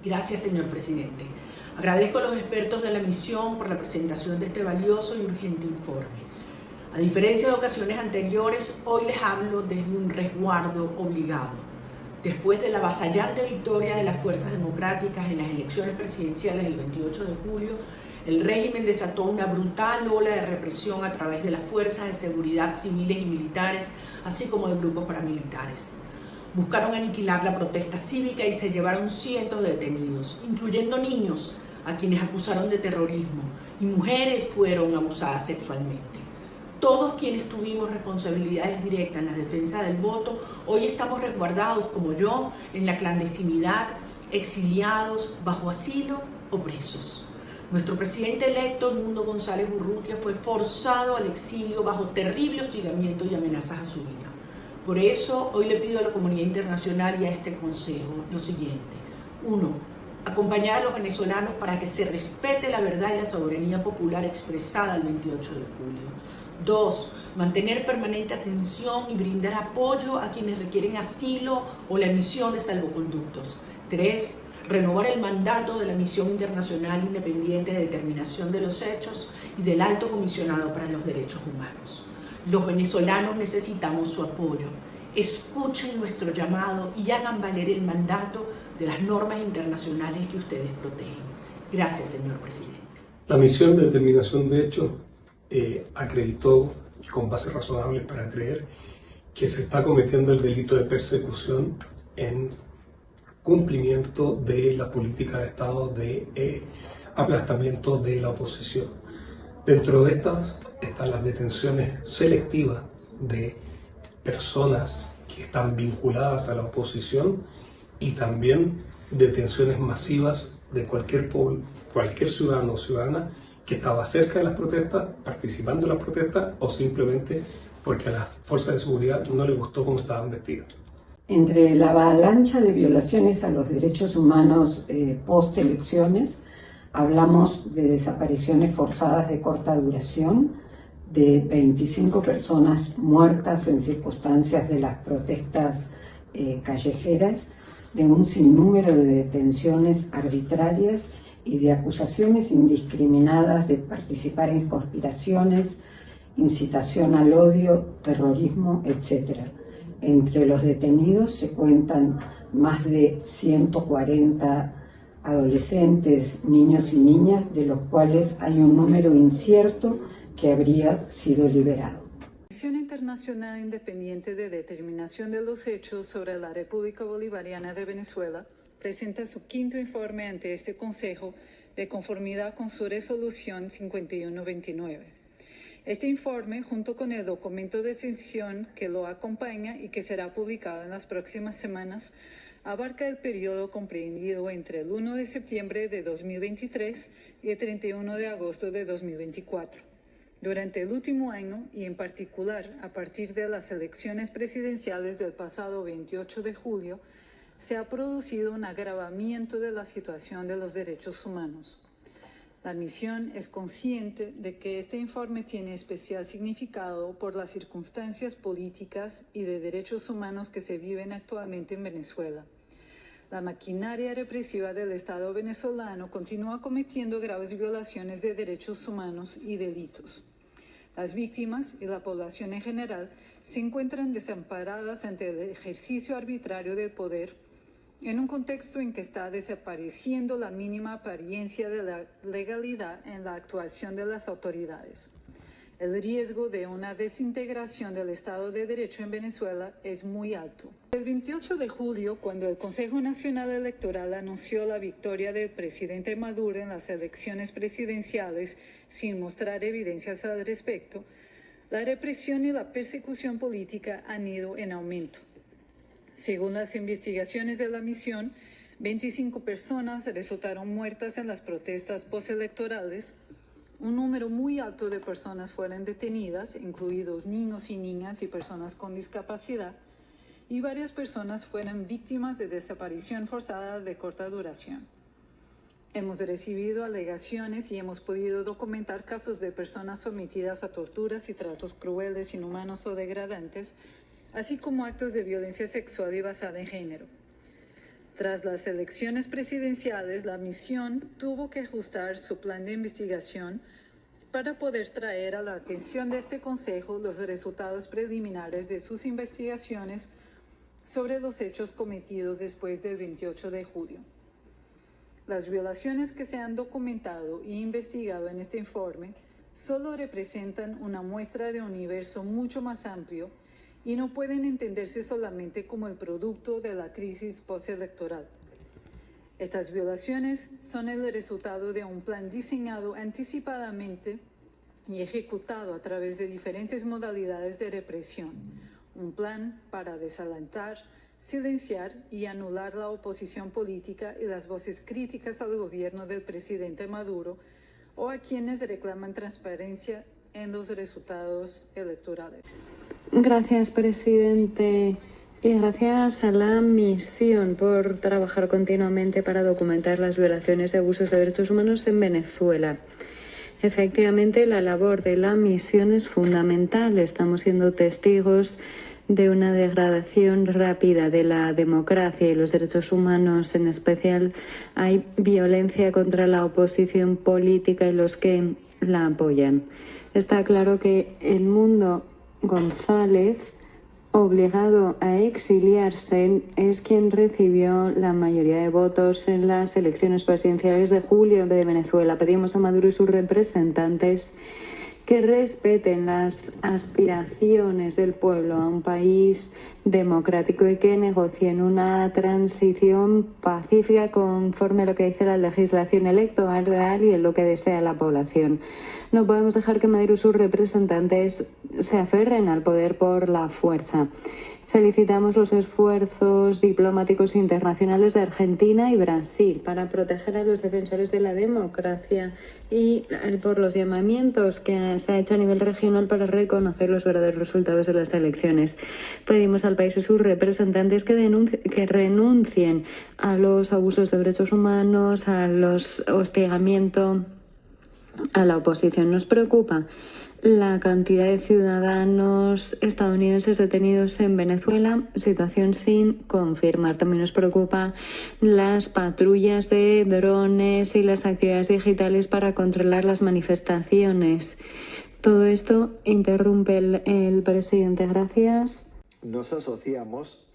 Gracias, señor presidente. Agradezco a los expertos de la misión por la presentación de este valioso y urgente informe. A diferencia de ocasiones anteriores, hoy les hablo desde un resguardo obligado. Después de la avasallante victoria de las fuerzas democráticas en las elecciones presidenciales del 28 de julio, el régimen desató una brutal ola de represión a través de las fuerzas de seguridad civiles y militares, así como de grupos paramilitares. Buscaron aniquilar la protesta cívica y se llevaron cientos de detenidos, incluyendo niños, a quienes acusaron de terrorismo, y mujeres fueron abusadas sexualmente. Todos quienes tuvimos responsabilidades directas en la defensa del voto, hoy estamos resguardados, como yo, en la clandestinidad, exiliados, bajo asilo o presos. Nuestro presidente electo, Edmundo González Urrutia, fue forzado al exilio bajo terrible hostigamiento y amenazas a su vida. Por eso, hoy le pido a la comunidad internacional y a este Consejo lo siguiente. 1. Acompañar a los venezolanos para que se respete la verdad y la soberanía popular expresada el 28 de julio. 2. Mantener permanente atención y brindar apoyo a quienes requieren asilo o la emisión de salvoconductos. 3. Renovar el mandato de la Misión Internacional Independiente de Determinación de los Hechos y del Alto Comisionado para los Derechos Humanos. Los venezolanos necesitamos su apoyo. Escuchen nuestro llamado y hagan valer el mandato de las normas internacionales que ustedes protegen. Gracias, señor presidente. La Misión de Determinación de Hechos acreditó, con bases razonables para creer, que se está cometiendo el delito de persecución en cumplimiento de la política de Estado de aplastamiento de la oposición. Dentro de estas están las detenciones selectivas de personas que están vinculadas a la oposición y también detenciones masivas de cualquier ciudadano o ciudadana que estaba cerca de las protestas, participando en las protestas o simplemente porque a las fuerzas de seguridad no les gustó cómo estaban vestidos. Entre la avalancha de violaciones a los derechos humanos post-elecciones, hablamos de desapariciones forzadas de corta duración, de 25 personas muertas en circunstancias de las protestas callejeras, de un sinnúmero de detenciones arbitrarias y de acusaciones indiscriminadas de participar en conspiraciones, incitación al odio, terrorismo, etc. Entre los detenidos se cuentan más de 140 adolescentes, niños y niñas, de los cuales hay un número incierto que habría sido liberado. La Comisión Internacional Independiente de Determinación de los Hechos sobre la República Bolivariana de Venezuela presenta su quinto informe ante este Consejo de conformidad con su resolución 5129. Este informe, junto con el documento de sesión que lo acompaña y que será publicado en las próximas semanas, abarca el periodo comprendido entre el 1 de septiembre de 2023 y el 31 de agosto de 2024. Durante el último año, y en particular a partir de las elecciones presidenciales del pasado 28 de julio, se ha producido un agravamiento de la situación de los derechos humanos. La misión es consciente de que este informe tiene especial significado por las circunstancias políticas y de derechos humanos que se viven actualmente en Venezuela. La maquinaria represiva del Estado venezolano continúa cometiendo graves violaciones de derechos humanos y delitos. Las víctimas y la población en general se encuentran desamparadas ante el ejercicio arbitrario del poder en un contexto en que está desapareciendo la mínima apariencia de la legalidad en la actuación de las autoridades. El riesgo de una desintegración del Estado de Derecho en Venezuela es muy alto. El 28 de julio, cuando el Consejo Nacional Electoral anunció la victoria del presidente Maduro en las elecciones presidenciales sin mostrar evidencias al respecto, la represión y la persecución política han ido en aumento. Según las investigaciones de la misión, 25 personas resultaron muertas en las protestas postelectorales. Un número muy alto de personas fueron detenidas, incluidos niños y niñas y personas con discapacidad, y varias personas fueron víctimas de desaparición forzada de corta duración. Hemos recibido alegaciones y hemos podido documentar casos de personas sometidas a torturas y tratos crueles, inhumanos o degradantes, así como actos de violencia sexual y basada en género. Tras las elecciones presidenciales, la misión tuvo que ajustar su plan de investigación para poder traer a la atención de este Consejo los resultados preliminares de sus investigaciones sobre los hechos cometidos después del 28 de julio. Las violaciones que se han documentado e investigado en este informe solo representan una muestra de un universo mucho más amplio y no pueden entenderse solamente como el producto de la crisis postelectoral. Estas violaciones son el resultado de un plan diseñado anticipadamente y ejecutado a través de diferentes modalidades de represión. Un plan para desalentar, silenciar y anular la oposición política y las voces críticas al gobierno del presidente Maduro o a quienes reclaman transparencia en los resultados electorales. Gracias, presidente. Y gracias a la misión por trabajar continuamente para documentar las violaciones y abusos de derechos humanos en Venezuela. Efectivamente, la labor de la misión es fundamental. Estamos siendo testigos de una degradación rápida de la democracia y los derechos humanos. En especial, hay violencia contra la oposición política y los que la apoyan. Está claro que el mundo González, obligado a exiliarse, es quien recibió la mayoría de votos en las elecciones presidenciales de julio de Venezuela. Pedimos a Maduro y sus representantes que respeten las aspiraciones del pueblo a un país democrático y que negocien una transición pacífica conforme a lo que dice la legislación electoral real y en lo que desea la población. No podemos dejar que Maduro y sus representantes se aferren al poder por la fuerza. Felicitamos los esfuerzos diplomáticos internacionales de Argentina y Brasil para proteger a los defensores de la democracia y por los llamamientos que se ha hecho a nivel regional para reconocer los verdaderos resultados de las elecciones. Pedimos al país y sus representantes que renuncien a los abusos de derechos humanos, a los hostigamientos a la oposición. Nos preocupa la cantidad de ciudadanos estadounidenses detenidos en Venezuela, situación sin confirmar. También nos preocupa las patrullas de drones y las actividades digitales para controlar las manifestaciones. Todo esto interrumpe el presidente. Gracias. Nos asociamos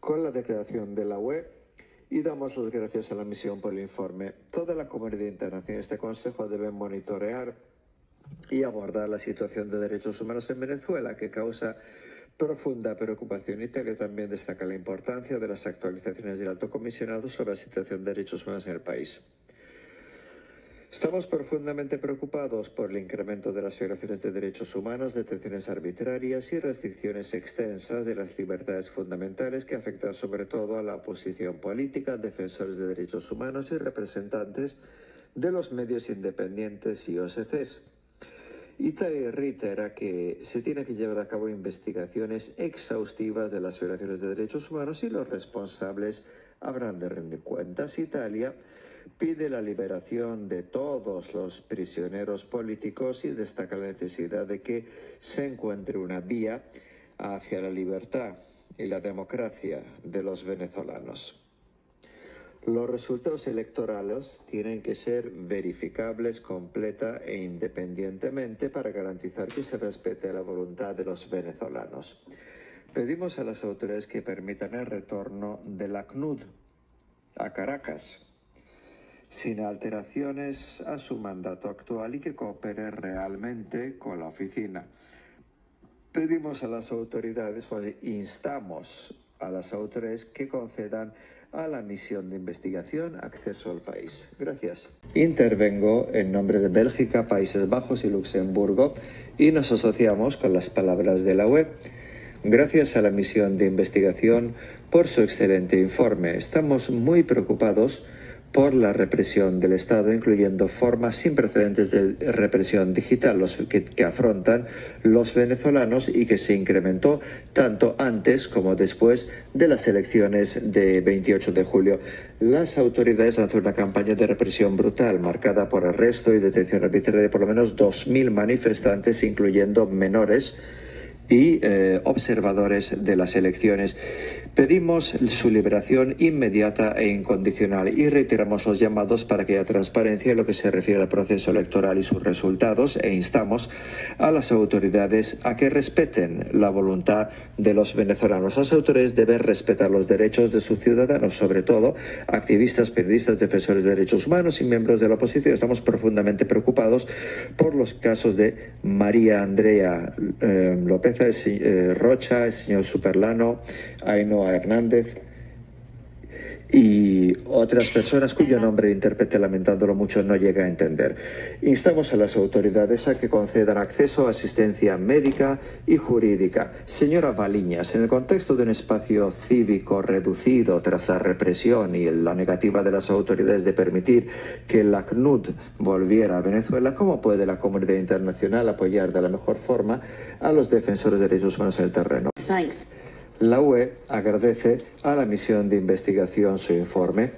con la declaración de la UE y damos las gracias a la misión por el informe. Toda la comunidad internacional y este Consejo deben monitorear y abordar la situación de derechos humanos en Venezuela, que causa profunda preocupación. Italia también destaca la importancia de las actualizaciones del Alto Comisionado sobre la situación de derechos humanos en el país. Estamos profundamente preocupados por el incremento de las violaciones de derechos humanos, detenciones arbitrarias y restricciones extensas de las libertades fundamentales que afectan sobre todo a la oposición política, defensores de derechos humanos y representantes de los medios independientes y OSCEs. Italia reitera que se tiene que llevar a cabo investigaciones exhaustivas de las violaciones de derechos humanos y los responsables habrán de rendir cuentas. Italia pide la liberación de todos los prisioneros políticos y destaca la necesidad de que se encuentre una vía hacia la libertad y la democracia de los venezolanos. Los resultados electorales tienen que ser verificables completa e independientemente para garantizar que se respete la voluntad de los venezolanos. Pedimos a las autoridades que permitan el retorno de la ACNUD a Caracas, sin alteraciones a su mandato actual y que cooperen realmente con la oficina. Pedimos a las autoridades, instamos a las autoridades que concedan a la misión de investigación acceso al país. Gracias. Intervengo en nombre de Bélgica, Países Bajos y Luxemburgo y nos asociamos con las palabras de la UE. Gracias a la misión de investigación por su excelente informe. Estamos muy preocupados por la represión del Estado, incluyendo formas sin precedentes de represión digital que afrontan los venezolanos y que se incrementó tanto antes como después de las elecciones de 28 de julio. Las autoridades lanzan una campaña de represión brutal, marcada por arresto y detención arbitraria de por lo menos 2.000 manifestantes, incluyendo menores y observadores de las elecciones. Pedimos su liberación inmediata e incondicional y reiteramos los llamados para que haya transparencia en lo que se refiere al proceso electoral y sus resultados, e instamos a las autoridades a que respeten la voluntad de los venezolanos. Las autoridades deben respetar los derechos de sus ciudadanos, sobre todo activistas, periodistas, defensores de derechos humanos y miembros de la oposición. Estamos profundamente preocupados por los casos de María Andrea López Rocha, el señor Superlano, Ainhoa Hernández y otras personas cuyo nombre el intérprete, lamentándolo mucho, no llega a entender. Instamos a las autoridades a que concedan acceso a asistencia médica y jurídica. Señora Valiñas, en el contexto de un espacio cívico reducido tras la represión y la negativa de las autoridades de permitir que la CNUD volviera a Venezuela, ¿cómo puede la comunidad internacional apoyar de la mejor forma a los defensores de derechos humanos en el terreno? La UE agradece a la misión de investigación su informe.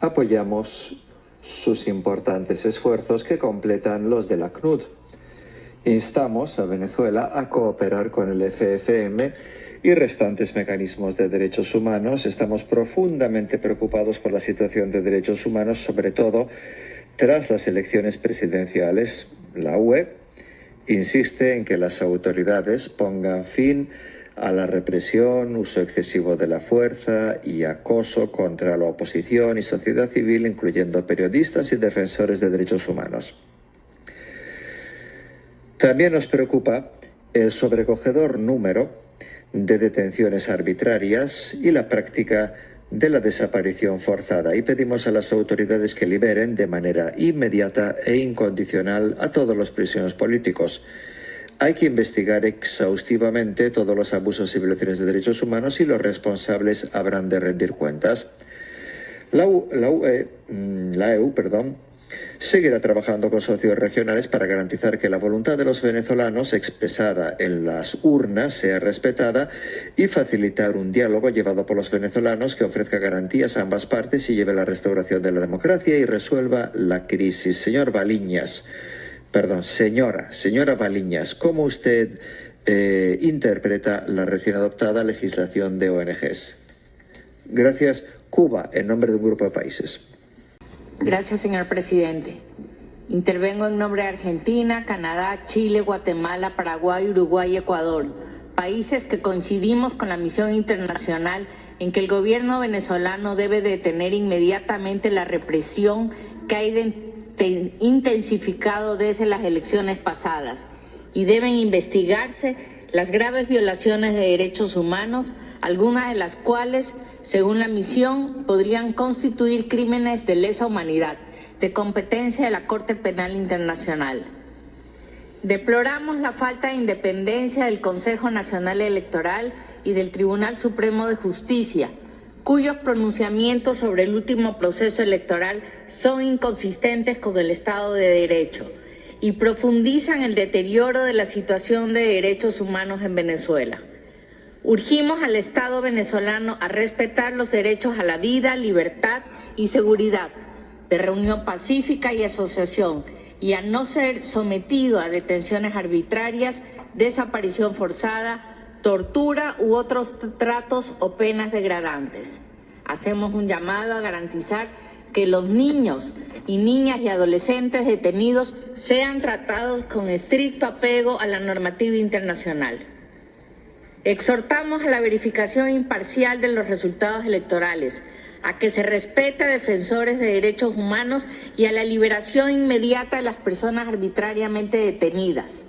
Apoyamos sus importantes esfuerzos que completan los de la CNUD. Instamos a Venezuela a cooperar con el FFM y restantes mecanismos de derechos humanos. Estamos profundamente preocupados por la situación de derechos humanos, sobre todo tras las elecciones presidenciales. La UE insiste en que las autoridades pongan fin a la represión, uso excesivo de la fuerza y acoso contra la oposición y sociedad civil, incluyendo periodistas y defensores de derechos humanos. También nos preocupa el sobrecogedor número de detenciones arbitrarias y la práctica de la desaparición forzada, y pedimos a las autoridades que liberen de manera inmediata e incondicional a todos los prisioneros políticos. Hay que investigar exhaustivamente todos los abusos y violaciones de derechos humanos y los responsables habrán de rendir cuentas. La EU seguirá trabajando con socios regionales para garantizar que la voluntad de los venezolanos expresada en las urnas sea respetada y facilitar un diálogo llevado por los venezolanos que ofrezca garantías a ambas partes y lleve a la restauración de la democracia y resuelva la crisis. Señora Valiñas, ¿cómo usted interpreta la recién adoptada legislación de ONGs? Gracias. Cuba, en nombre de un grupo de países. Gracias, señor presidente. Intervengo en nombre de Argentina, Canadá, Chile, Guatemala, Paraguay, Uruguay y Ecuador, países que coincidimos con la misión internacional en que el gobierno venezolano debe detener inmediatamente la represión que ha intensificado desde las elecciones pasadas y deben investigarse las graves violaciones de derechos humanos, algunas de las cuales, según la misión, podrían constituir crímenes de lesa humanidad, de competencia de la Corte Penal Internacional. Deploramos la falta de independencia del Consejo Nacional Electoral y del Tribunal Supremo de Justicia, cuyos pronunciamientos sobre el último proceso electoral son inconsistentes con el Estado de Derecho y profundizan el deterioro de la situación de derechos humanos en Venezuela. Urgimos al Estado venezolano a respetar los derechos a la vida, libertad y seguridad, de reunión pacífica y asociación, y a no ser sometido a detenciones arbitrarias, desaparición forzada, tortura u otros tratos o penas degradantes. Hacemos un llamado a garantizar que los niños y niñas y adolescentes detenidos sean tratados con estricto apego a la normativa internacional. Exhortamos a la verificación imparcial de los resultados electorales, a que se respete a defensores de derechos humanos y a la liberación inmediata de las personas arbitrariamente detenidas.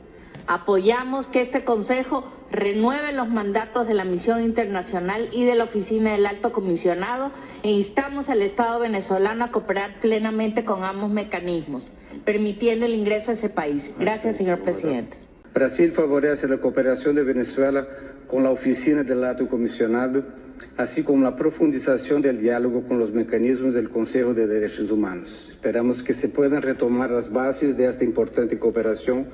Apoyamos que este Consejo renueve los mandatos de la misión internacional y de la Oficina del Alto Comisionado e instamos al Estado venezolano a cooperar plenamente con ambos mecanismos, permitiendo el ingreso a ese país. Gracias, señor presidente. Brasil favorece la cooperación de Venezuela con la Oficina del Alto Comisionado, así como la profundización del diálogo con los mecanismos del Consejo de Derechos Humanos. Esperamos que se puedan retomar las bases de esta importante cooperación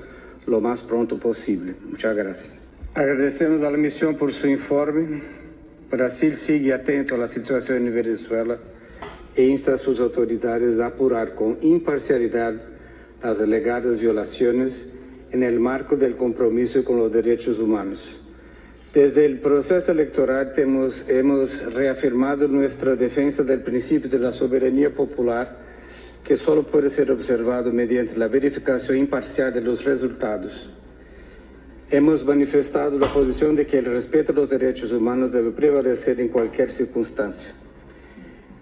lo más pronto posible. Muchas gracias. Agradecemos a la misión por su informe. Brasil sigue atento a la situación en Venezuela e insta a sus autoridades a apurar con imparcialidad las alegadas violaciones en el marco del compromiso con los derechos humanos. Desde el proceso electoral hemos reafirmado nuestra defensa del principio de la soberanía popular, que solo puede ser observado mediante la verificación imparcial de los resultados. Hemos manifestado la posición de que el respeto a los derechos humanos debe prevalecer en cualquier circunstancia.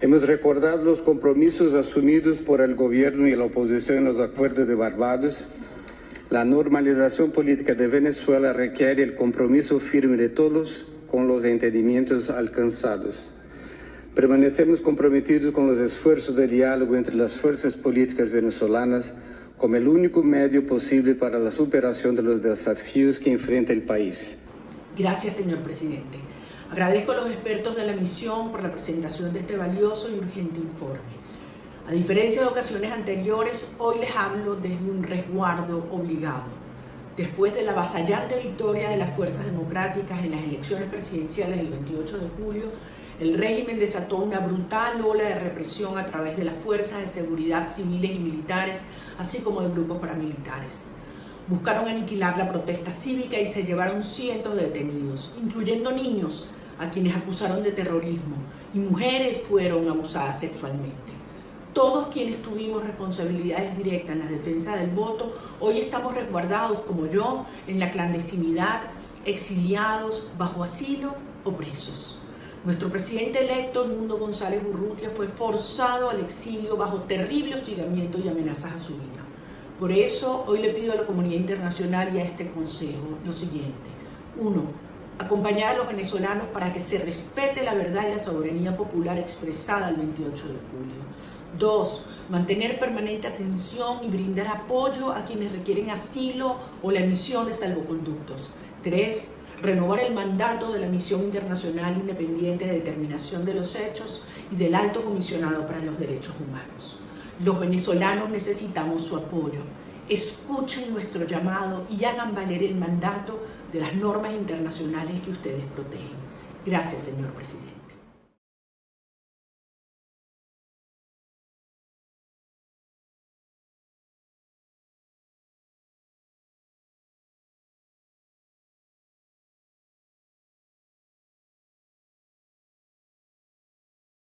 Hemos recordado los compromisos asumidos por el gobierno y la oposición en los acuerdos de Barbados. La normalización política de Venezuela requiere el compromiso firme de todos con los entendimientos alcanzados. Permanecemos comprometidos con los esfuerzos de diálogo entre las fuerzas políticas venezolanas como el único medio posible para la superación de los desafíos que enfrenta el país. Gracias, señor presidente. Agradezco a los expertos de la misión por la presentación de este valioso y urgente informe. A diferencia de ocasiones anteriores, hoy les hablo desde un resguardo obligado. Después de la avasallante victoria de las fuerzas democráticas en las elecciones presidenciales del 28 de julio, el régimen desató una brutal ola de represión a través de las fuerzas de seguridad civiles y militares, así como de grupos paramilitares. Buscaron aniquilar la protesta cívica y se llevaron cientos de detenidos, incluyendo niños, a quienes acusaron de terrorismo, y mujeres fueron abusadas sexualmente. Todos quienes tuvimos responsabilidades directas en la defensa del voto, hoy estamos resguardados, como yo, en la clandestinidad, exiliados, bajo asilo o presos. Nuestro presidente electo, Edmundo González Urrutia, fue forzado al exilio bajo terrible hostigamiento y amenazas a su vida. Por eso, hoy le pido a la comunidad internacional y a este Consejo lo siguiente. 1. Acompañar a los venezolanos para que se respete la verdad y la soberanía popular expresada el 28 de julio. 2. Mantener permanente atención y brindar apoyo a quienes requieren asilo o la emisión de salvoconductos. 3. Renovar el mandato de la Misión Internacional Independiente de Determinación de los Hechos y del Alto Comisionado para los Derechos Humanos. Los venezolanos necesitamos su apoyo. Escuchen nuestro llamado y hagan valer el mandato de las normas internacionales que ustedes protegen. Gracias, señor presidente.